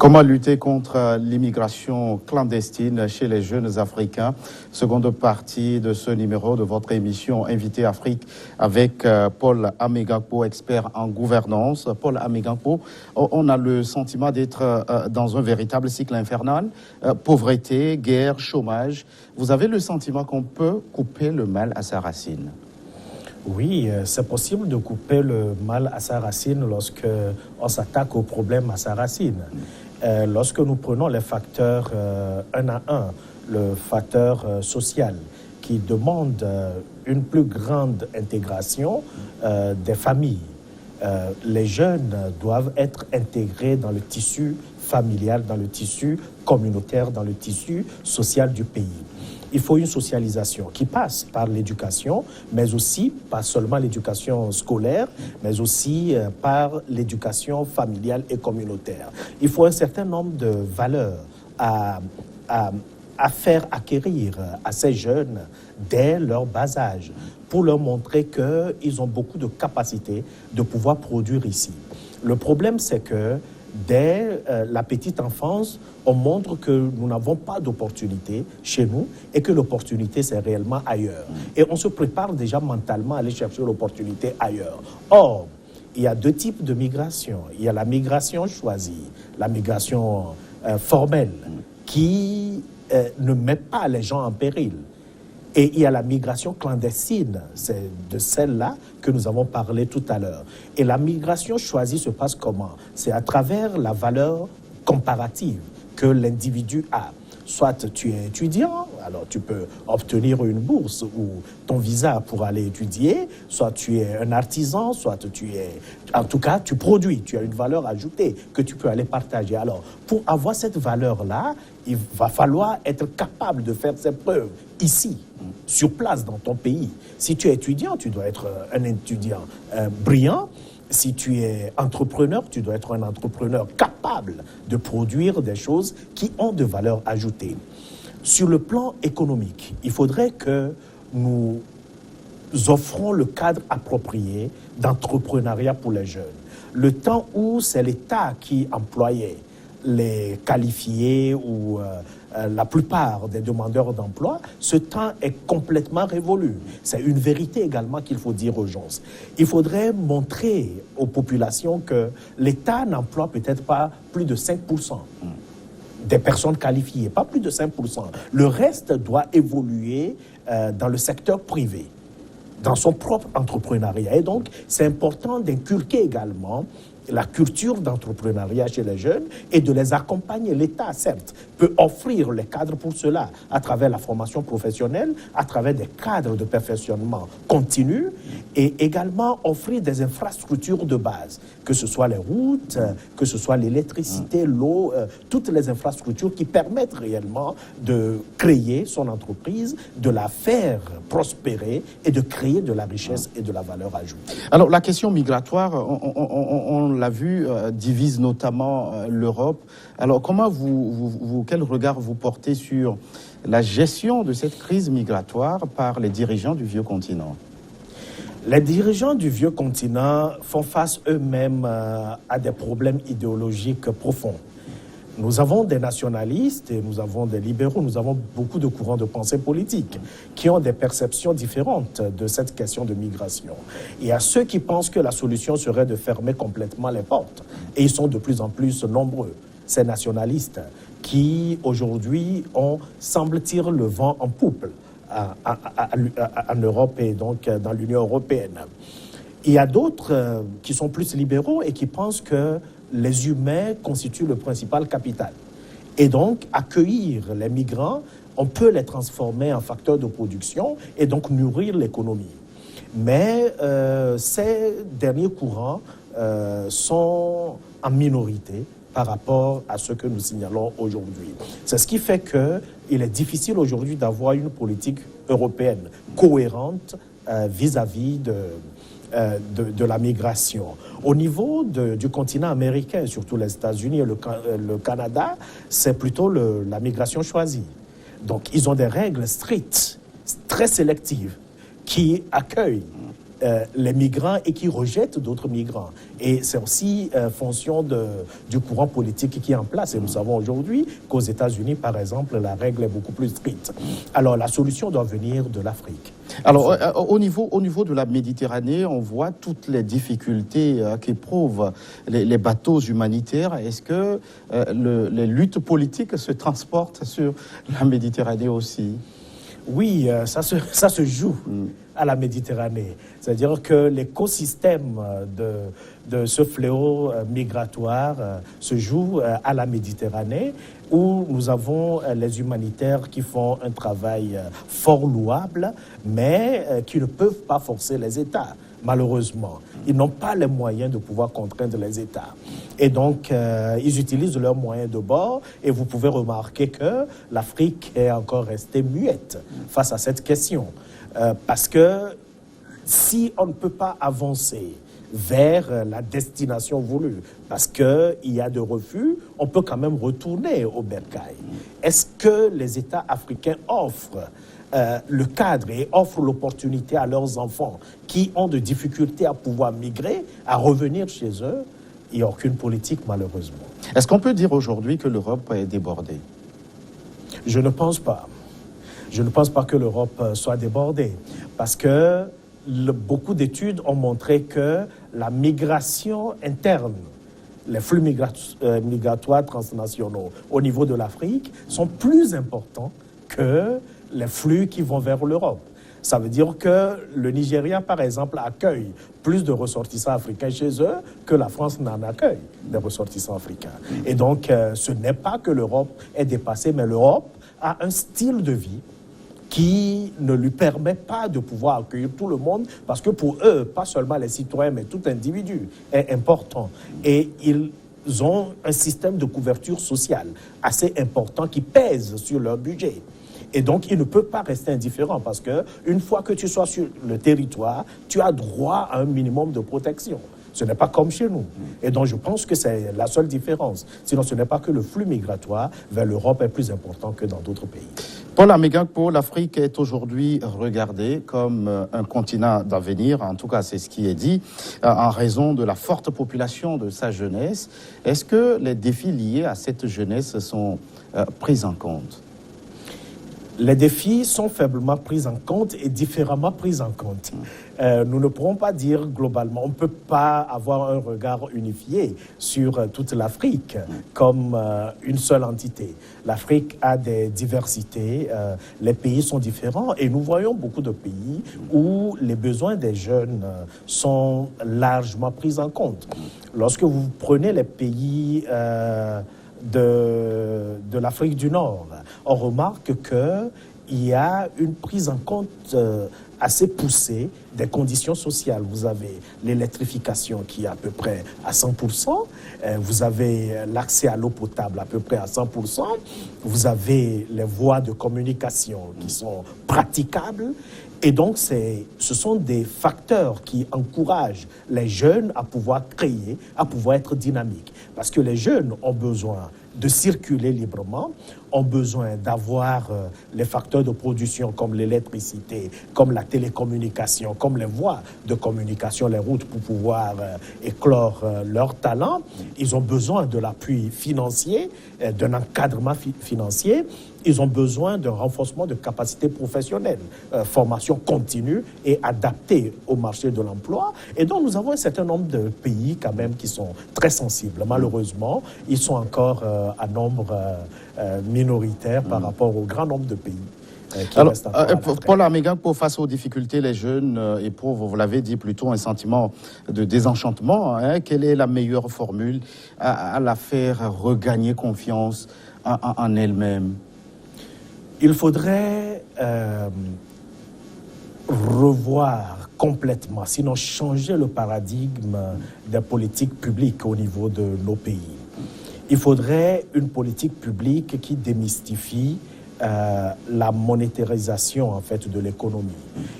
Comment lutter contre l'immigration clandestine chez les jeunes Africains? Seconde partie de ce numéro de votre émission Invité Afrique avec Paul Amegakpo, expert en gouvernance. Paul Amegakpo, on a le sentiment d'être dans un véritable cycle infernal. Pauvreté, guerre, chômage. Vous avez le sentiment qu'on peut couper le mal à sa racine? Oui, c'est possible de couper le mal à sa racine lorsque on s'attaque au problème à sa racine. Lorsque nous prenons les facteurs un à un, le facteur social qui demande une plus grande intégration des familles, les jeunes doivent être intégrés dans le tissu familial, dans le tissu communautaire, dans le tissu social du pays. Il faut une socialisation qui passe par l'éducation, mais aussi, pas seulement l'éducation scolaire, mais aussi par l'éducation familiale et communautaire. Il faut un certain nombre de valeurs à faire acquérir à ces jeunes dès leur bas âge, pour leur montrer qu'ils ont beaucoup de capacités de pouvoir produire ici. Le problème, c'est que dès la petite enfance, on montre que nous n'avons pas d'opportunité chez nous et que l'opportunité, c'est réellement ailleurs. Et on se prépare déjà mentalement à aller chercher l'opportunité ailleurs. Or, il y a deux types de migration. Il y a la migration choisie, la migration formelle, qui ne met pas les gens en péril. Et il y a la migration clandestine, c'est de celle-là que nous avons parlé tout à l'heure. Et la migration choisie se passe comment? C'est à travers la valeur comparative que l'individu a. Soit tu es étudiant, alors tu peux obtenir une bourse ou ton visa pour aller étudier, soit tu es un artisan, soit tu es... En tout cas, tu produis, tu as une valeur ajoutée que tu peux aller partager. Alors, pour avoir cette valeur-là, il va falloir être capable de faire ses preuves ici, sur place, dans ton pays. Si tu es étudiant, tu dois être un étudiant brillant. Si tu es entrepreneur, tu dois être un entrepreneur capable de produire des choses qui ont de valeur ajoutée. Sur le plan économique, il faudrait que nous offrons le cadre approprié d'entrepreneuriat pour les jeunes. Le temps où c'est l'État qui employait les qualifiés ou la plupart des demandeurs d'emploi, ce temps est complètement révolu. C'est une vérité également qu'il faut dire aux gens. Il faudrait montrer aux populations que l'État n'emploie peut-être pas plus de 5% des personnes qualifiées, pas plus de 5%. Le reste doit évoluer dans le secteur privé, dans son propre entrepreneuriat. Et donc, c'est important d'inculquer également la culture d'entrepreneuriat chez les jeunes et de les accompagner. L'État, certes, peut offrir les cadres pour cela à travers la formation professionnelle, à travers des cadres de perfectionnement continu et également offrir des infrastructures de base, que ce soit les routes, que ce soit l'électricité, l'eau, toutes les infrastructures qui permettent réellement de créer son entreprise, de la faire prospérer et de créer de la richesse et de la valeur ajoutée. Alors, la question migratoire, on l'a vu, divise notamment l'Europe. Alors, quel regard vous portez sur la gestion de cette crise migratoire par les dirigeants du vieux continent? Les dirigeants du vieux continent font face eux-mêmes à des problèmes idéologiques profonds. Nous avons des nationalistes et nous avons des libéraux, nous avons beaucoup de courants de pensée politique qui ont des perceptions différentes de cette question de migration. Il y a ceux qui pensent que la solution serait de fermer complètement les portes. Et ils sont de plus en plus nombreux, ces nationalistes, qui aujourd'hui semblent tirer le vent en poupe en Europe et donc dans l'Union européenne. Il y a d'autres qui sont plus libéraux et qui pensent que les humains constituent le principal capital. Et donc, accueillir les migrants, on peut les transformer en facteurs de production et donc nourrir l'économie. Mais ces derniers courants sont en minorité par rapport à ce que nous signalons aujourd'hui. C'est ce qui fait qu'il est difficile aujourd'hui d'avoir une politique européenne cohérente vis-à-vis de la migration. Au niveau du continent américain, surtout les États-Unis et le Canada, c'est plutôt la migration choisie. Donc, ils ont des règles strictes, très sélectives, qui accueillent les migrants et qui rejettent d'autres migrants. Et c'est aussi fonction du courant politique qui est en place. Et nous savons aujourd'hui qu'aux États-Unis, par exemple, la règle est beaucoup plus stricte. Alors, la solution doit venir de l'Afrique. Alors, au niveau de la Méditerranée, on voit toutes les difficultés qu'éprouvent les bateaux humanitaires. Est-ce que les luttes politiques se transportent sur la Méditerranée aussi? Oui, ça se joue à la Méditerranée. C'est-à-dire que l'écosystème de ce fléau migratoire se joue à la Méditerranée, où nous avons les humanitaires qui font un travail fort louable, mais qui ne peuvent pas forcer les États, malheureusement. Ils n'ont pas les moyens de pouvoir contraindre les États. Et donc, ils utilisent leurs moyens de bord. Et vous pouvez remarquer que l'Afrique est encore restée muette face à cette question. Parce que si on ne peut pas avancer vers la destination voulue, parce qu'il y a de refus, on peut quand même retourner au bercail. Est-ce que les États africains offrent le cadre et offrent l'opportunité à leurs enfants qui ont de difficultés à pouvoir migrer, à revenir chez eux? Il n'y a aucune politique, malheureusement. Est-ce qu'on peut dire aujourd'hui que l'Europe est débordée? Je ne pense pas. Je ne pense pas que l'Europe soit débordée, parce que beaucoup d'études ont montré que la migration interne, les flux migratoires transnationaux au niveau de l'Afrique sont plus importants que les flux qui vont vers l'Europe. Ça veut dire que le Nigeria, par exemple, accueille plus de ressortissants africains chez eux que la France n'en accueille des ressortissants africains. Et donc, ce n'est pas que l'Europe est dépassée, mais l'Europe a un style de vie qui ne lui permet pas de pouvoir accueillir tout le monde, parce que pour eux, pas seulement les citoyens, mais tout individu est important. Et ils ont un système de couverture sociale assez important qui pèse sur leur budget. Et donc, il ne peut pas rester indifférent, parce qu'une fois que tu sois sur le territoire, tu as droit à un minimum de protection. Ce n'est pas comme chez nous. Et donc, je pense que c'est la seule différence. Sinon, ce n'est pas que le flux migratoire vers l'Europe est plus important que dans d'autres pays. Paul Amegakpo, l'Afrique est aujourd'hui regardée comme un continent d'avenir, en tout cas c'est ce qui est dit, en raison de la forte population de sa jeunesse. Est-ce que les défis liés à cette jeunesse sont pris en compte? Les défis sont faiblement pris en compte et différemment pris en compte. Nous ne pourrons pas dire globalement, on ne peut pas avoir un regard unifié sur toute l'Afrique comme une seule entité. L'Afrique a des diversités, les pays sont différents et nous voyons beaucoup de pays où les besoins des jeunes sont largement pris en compte. Lorsque vous prenez les pays de l'Afrique du Nord, on remarque qu'il y a une prise en compte assez poussée des conditions sociales. Vous avez l'électrification qui est à peu près à 100%, vous avez l'accès à l'eau potable à peu près à 100%, vous avez les voies de communication qui sont praticables. Et donc, ce sont des facteurs qui encouragent les jeunes à pouvoir créer, à pouvoir être dynamiques. Parce que les jeunes ont besoin de circuler librement, ont besoin d'avoir les facteurs de production comme l'électricité, comme la télécommunication, comme les voies de communication, les routes pour pouvoir éclore leurs talents. Ils ont besoin de l'appui financier, d'un encadrement financier. Ils ont besoin d'un renforcement de capacités professionnelles, formation continue et adaptée au marché de l'emploi. Et donc, nous avons un certain nombre de pays quand même qui sont très sensibles. Malheureusement, ils sont encore à nombre minoritaire par rapport au grand nombre de pays. Alors, Paul Amegakpo, face aux difficultés, les jeunes éprouvent, vous l'avez dit, plutôt un sentiment de désenchantement. Quelle est la meilleure formule à la faire regagner confiance en elle-même? Il faudrait revoir complètement, sinon changer le paradigme des politiques publiques au niveau de nos pays. Il faudrait une politique publique qui démystifie la monétarisation en fait de l'économie.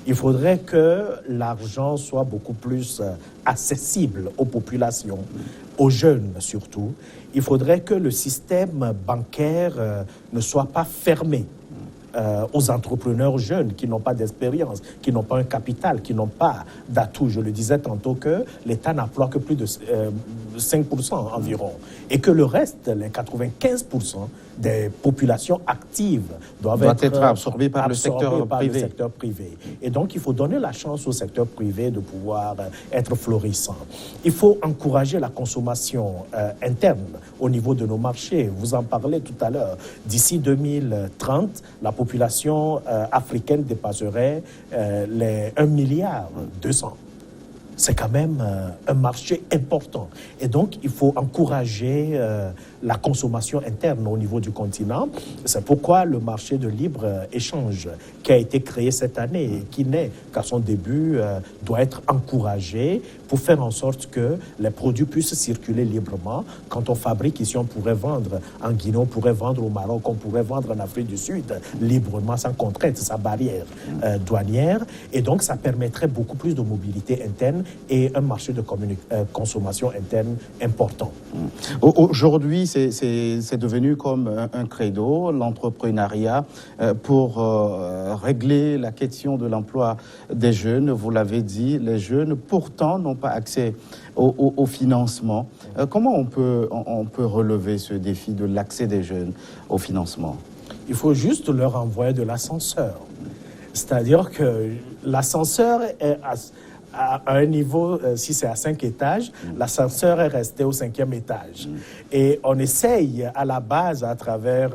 Il faudrait que l'argent soit beaucoup plus accessible aux populations, aux jeunes surtout. Il faudrait que le système bancaire ne soit pas fermé aux entrepreneurs jeunes qui n'ont pas d'expérience, qui n'ont pas un capital, qui n'ont pas d'atouts. Je le disais tantôt que l'État n'emploie que plus de 5% environ et que le reste, les 95% des populations actives doivent être absorbées par le secteur privé. Et donc, il faut donner la chance au secteur privé de pouvoir être florissant. Il faut encourager la consommation interne au niveau de nos marchés. Vous en parlez tout à l'heure. D'ici 2030, la population africaine dépasserait les 1,2 milliard. C'est quand même un marché important. Et donc, il faut encourager la consommation interne au niveau du continent. C'est pourquoi le marché de libre-échange qui a été créé cette année et qui n'est qu'à son début doit être encouragé pour faire en sorte que les produits puissent circuler librement. Quand on fabrique ici, on pourrait vendre en Guinée, on pourrait vendre au Maroc, on pourrait vendre en Afrique du Sud librement, sans contrainte, sans barrière douanière. Et donc, ça permettrait beaucoup plus de mobilité interne et un marché de consommation interne important. Aujourd'hui, c'est devenu comme un credo, l'entrepreneuriat, pour régler la question de l'emploi des jeunes. Vous l'avez dit, les jeunes, pourtant, n'ont pas accès au financement. Comment on peut relever ce défi de l'accès des jeunes au financement? Il faut juste leur envoyer de l'ascenseur. C'est-à-dire que l'ascenseur est à un niveau, si c'est à 5 étages, l'ascenseur est resté au 5e étage. Et on essaye à la base, à travers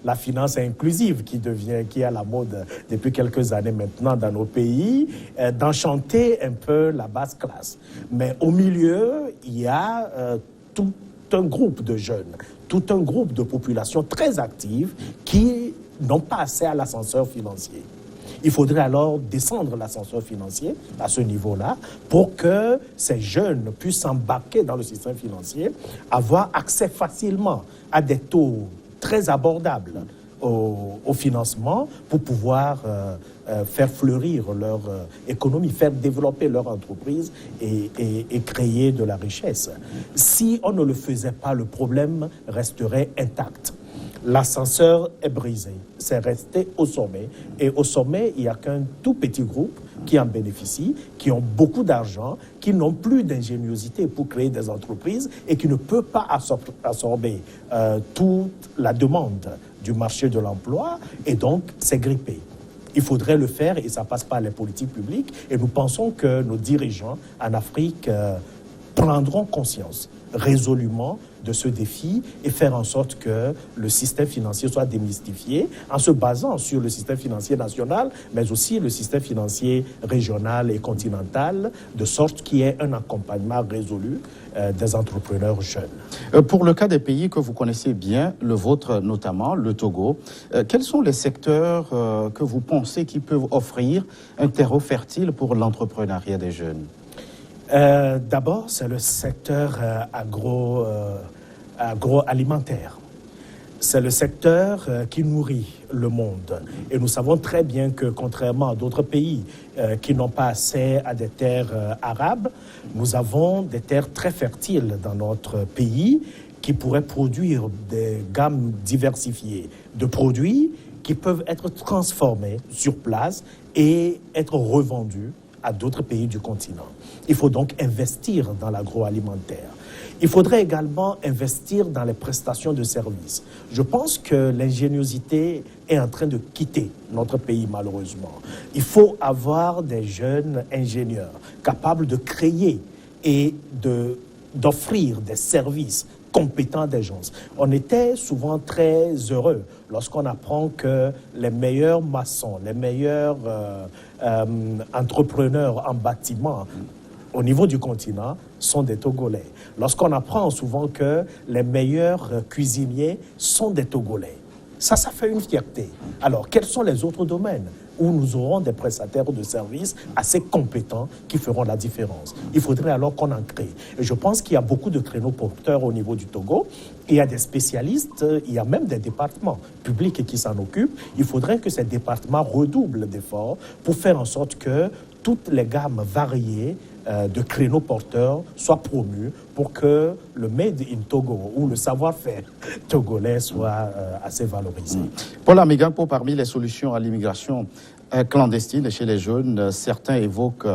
la finance inclusive qui est à la mode depuis quelques années maintenant dans nos pays, d'enchanter un peu la basse classe. Mais au milieu, il y a tout un groupe de jeunes, tout un groupe de populations très actives qui n'ont pas accès à l'ascenseur financier. Il faudrait alors descendre l'ascenseur financier à ce niveau-là pour que ces jeunes puissent s'embarquer dans le système financier, avoir accès facilement à des taux très abordables au financement pour pouvoir faire fleurir leur économie, faire développer leur entreprise et créer de la richesse. Si on ne le faisait pas, le problème resterait intact. L'ascenseur est brisé, c'est resté au sommet. Et au sommet, il n'y a qu'un tout petit groupe qui en bénéficie, qui ont beaucoup d'argent, qui n'ont plus d'ingéniosité pour créer des entreprises et qui ne peuvent pas absorber toute la demande du marché de l'emploi et donc c'est grippé. Il faudrait le faire et ça passe par les politiques publiques. Et nous pensons que nos dirigeants en Afrique prendront conscience résolument de ce défi et faire en sorte que le système financier soit démystifié en se basant sur le système financier national, mais aussi le système financier régional et continental, de sorte qu'il y ait un accompagnement résolu des entrepreneurs jeunes. Pour le cas des pays que vous connaissez bien, le vôtre notamment, le Togo, quels sont les secteurs que vous pensez qui peuvent offrir un terreau fertile pour l'entrepreneuriat des jeunes? D'abord, c'est le secteur agroalimentaire. C'est le secteur qui nourrit le monde. Et nous savons très bien que, contrairement à d'autres pays qui n'ont pas accès à des terres arables, nous avons des terres très fertiles dans notre pays qui pourraient produire des gammes diversifiées de produits qui peuvent être transformés sur place et être revendus à d'autres pays du continent. Il faut donc investir dans l'agroalimentaire. Il faudrait également investir dans les prestations de services. Je pense que l'ingéniosité est en train de quitter notre pays, malheureusement. Il faut avoir des jeunes ingénieurs capables de créer et d'offrir des services compétents des gens. On était souvent très heureux lorsqu'on apprend que les meilleurs maçons, les meilleurs entrepreneurs en bâtiment au niveau du continent sont des Togolais. Lorsqu'on apprend souvent que les meilleurs cuisiniers sont des Togolais. Ça fait une fierté. Alors, quels sont les autres domaines où nous aurons des prestataires de services assez compétents qui feront la différence? Il faudrait alors qu'on en crée. Et je pense qu'il y a beaucoup de créneaux porteurs au niveau du Togo. Il y a des spécialistes, il y a même des départements publics qui s'en occupent. Il faudrait que ces départements redoublent d'efforts pour faire en sorte que toutes les gammes variées de créneaux porteurs soient promus pour que le Made in Togo ou le savoir-faire togolais soit assez valorisé. Paul Amegakpo, parmi les solutions à l'immigration clandestine chez les jeunes, certains évoquent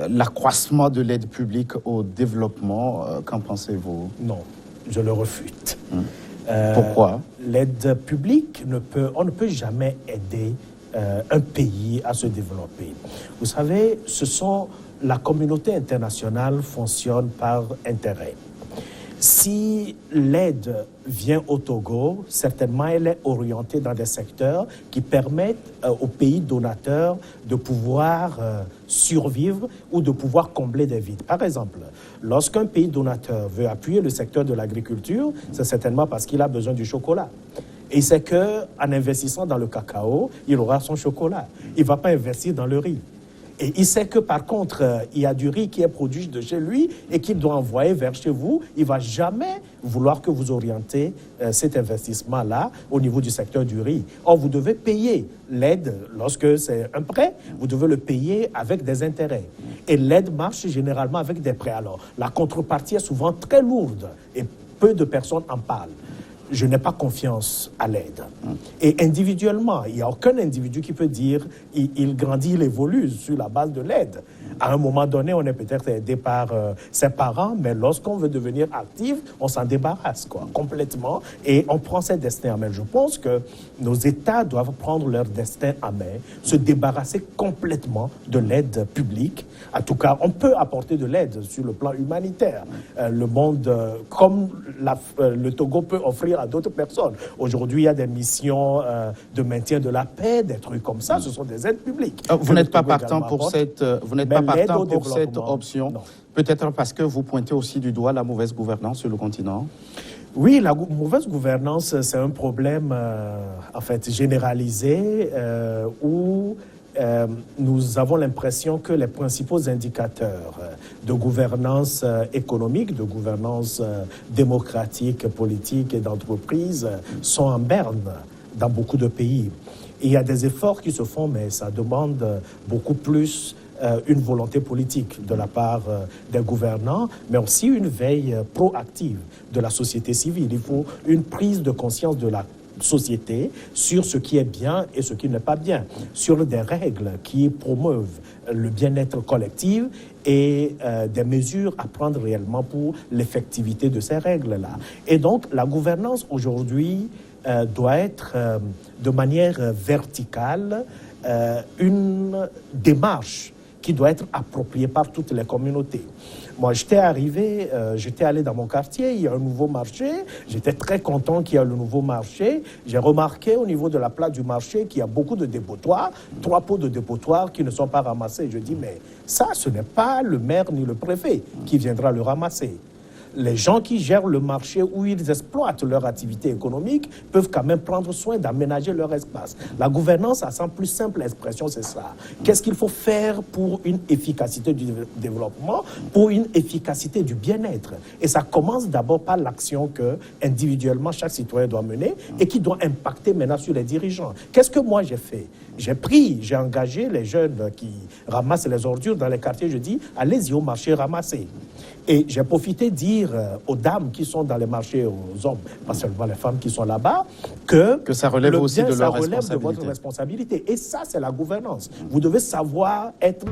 l'accroissement de l'aide publique au développement. Qu'en pensez-vous? Non, je le refute. Pourquoi? L'aide publique, on ne peut jamais aider un pays à se développer. Vous savez, la communauté internationale fonctionne par intérêt. Si l'aide vient au Togo, certainement elle est orientée dans des secteurs qui permettent aux pays donateurs de pouvoir survivre ou de pouvoir combler des vides. Par exemple, lorsqu'un pays donateur veut appuyer le secteur de l'agriculture, c'est certainement parce qu'il a besoin du chocolat. Et il sait qu'en investissant dans le cacao, il aura son chocolat. Il ne va pas investir dans le riz. Et il sait que par contre, il y a du riz qui est produit de chez lui et qu'il doit envoyer vers chez vous. Il ne va jamais vouloir que vous orientez cet investissement-là au niveau du secteur du riz. Or, vous devez payer l'aide lorsque c'est un prêt, vous devez le payer avec des intérêts. Et l'aide marche généralement avec des prêts. Alors, la contrepartie est souvent très lourde et peu de personnes en parlent. Je n'ai pas confiance à l'aide. Et individuellement, il n'y a aucun individu qui peut dire il grandit, il évolue sur la base de l'aide. À un moment donné, on est peut-être aidé par ses parents, mais lorsqu'on veut devenir actif, on s'en débarrasse complètement et on prend ses destins en main. Je pense que nos États doivent prendre leur destin en main, se débarrasser complètement de l'aide publique. En tout cas, on peut apporter de l'aide sur le plan humanitaire. Le monde, comme le Togo peut offrir à d'autres personnes. Aujourd'hui, il y a des missions de maintien de la paix, des trucs comme ça. Ce sont des aides publiques. Vous n'êtes pas partant pour cette option, peut-être parce que vous pointez aussi du doigt la mauvaise gouvernance sur le continent. Oui, la mauvaise gouvernance, c'est un problème en fait généralisé où nous avons l'impression que les principaux indicateurs de gouvernance économique, de gouvernance démocratique, politique et d'entreprise sont en berne dans beaucoup de pays. Et il y a des efforts qui se font, mais ça demande beaucoup plus une volonté politique de la part des gouvernants, mais aussi une veille proactive de la société civile. Il faut une prise de conscience de la société sur ce qui est bien et ce qui n'est pas bien, sur des règles qui promeuvent le bien-être collectif et des mesures à prendre réellement pour l'effectivité de ces règles-là. Et donc, la gouvernance aujourd'hui doit être de manière verticale une démarche qui doit être appropriée par toutes les communautés. Moi, j'étais allé dans mon quartier, il y a un nouveau marché, j'étais très content qu'il y ait le nouveau marché. J'ai remarqué au niveau de la place du marché qu'il y a beaucoup de dépotoirs, 3 pots de dépotoirs qui ne sont pas ramassés. Je dis, mais ça, ce n'est pas le maire ni le préfet qui viendra le ramasser. Les gens qui gèrent le marché où ils exploitent leur activité économique peuvent quand même prendre soin d'aménager leur espace. La gouvernance, à sa plus simple expression, c'est ça. Qu'est-ce qu'il faut faire pour une efficacité du développement, pour une efficacité du bien-être? Et ça commence d'abord par l'action que, individuellement, chaque citoyen doit mener et qui doit impacter maintenant sur les dirigeants. Qu'est-ce que moi j'ai fait? J'ai engagé les jeunes qui ramassent les ordures dans les quartiers. Je dis, allez-y au marché ramasser. Et j'ai profité de dire aux dames qui sont dans les marchés, aux hommes, pas seulement les femmes qui sont là-bas, que ça relève aussi de leur responsabilité. Ça relève de votre responsabilité. Et ça, c'est la gouvernance. Vous devez savoir être...